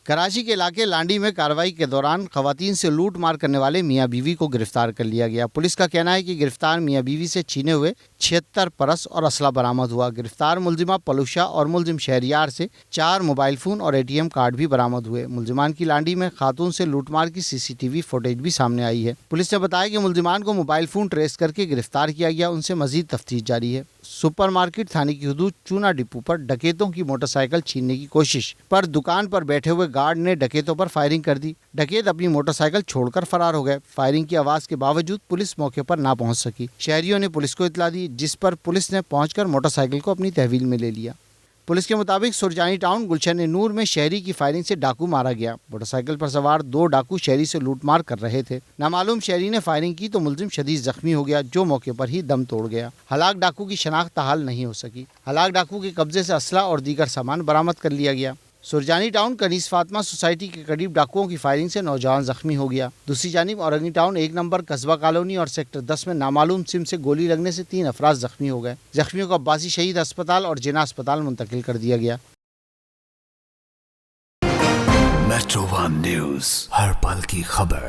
کراچی کے علاقے لانڈی میں کارروائی کے دوران خواتین سے لوٹ مار کرنے والے میاں بیوی کو گرفتار کر لیا گیا۔ پولیس کا کہنا ہے کہ گرفتار میاں بیوی سے چھینے ہوئے 76 پرس اور اسلحہ برآمد ہوا۔ گرفتار ملزمہ پلوشا اور ملزم شہریار سے 4 موبائل فون اور ATM کارڈ بھی برآمد ہوئے۔ ملزمان کی لانڈی میں خاتون سے لوٹ مار کی CCTV فوٹیج بھی سامنے آئی ہے۔ پولیس نے بتایا کہ ملزمان کو موبائل فون ٹریس کر کے گرفتار کیا گیا، ان سے مزید تفتیش جاری ہے۔ سپر مارکیٹ تھانے کی حدود چونا ڈپو پر ڈکیتوں کی موٹر سائیکل چھیننے کی کوشش پر دکان پر بیٹھے ہوئے گارڈ نے ڈکیتوں پر فائرنگ کر دی۔ ڈکیت اپنی موٹر سائیکل چھوڑ کر فرار ہو گئے۔ فائرنگ کی آواز کے باوجود پولیس موقع پر نہ پہنچ سکی۔ شہریوں نے پولیس کو اطلاع دی، جس پر پولیس نے پہنچ کر موٹر سائیکل کو اپنی تحویل میں لے لیا۔ پولیس کے مطابق سرجانی ٹاؤن گلشن نور میں شہری کی فائرنگ سے ڈاکو مارا گیا۔ موٹر سائیکل پر سوار 2 ڈاکو شہری سے لوٹ مار کر رہے تھے۔ نامعلوم شہری نے فائرنگ کی تو ملزم شدید زخمی ہو گیا، جو موقع پر ہی دم توڑ گیا۔ ہلاک ڈاکو کی شناخت تاحال نہیں ہو سکی۔ ہلاک ڈاکو کے قبضے سے اسلحہ اور دیگر سامان برآمد کر لیا گیا۔ سرجانی ٹاؤن کنیز فاطمہ سوسائٹی کے قریب ڈاکوؤں کی فائرنگ سے نوجوان زخمی ہو گیا۔ دوسری جانب اورنگی ٹاؤن 1 نمبر قصبہ کالونی اور سیکٹر 10 میں نامعلوم سم سے گولی لگنے سے 3 افراد زخمی ہو گئے۔ زخمیوں کو عباسی شہید ہسپتال اور جناح ہسپتال منتقل کر دیا گیا۔ میٹرو ون نیوز، ہر پل کی خبر۔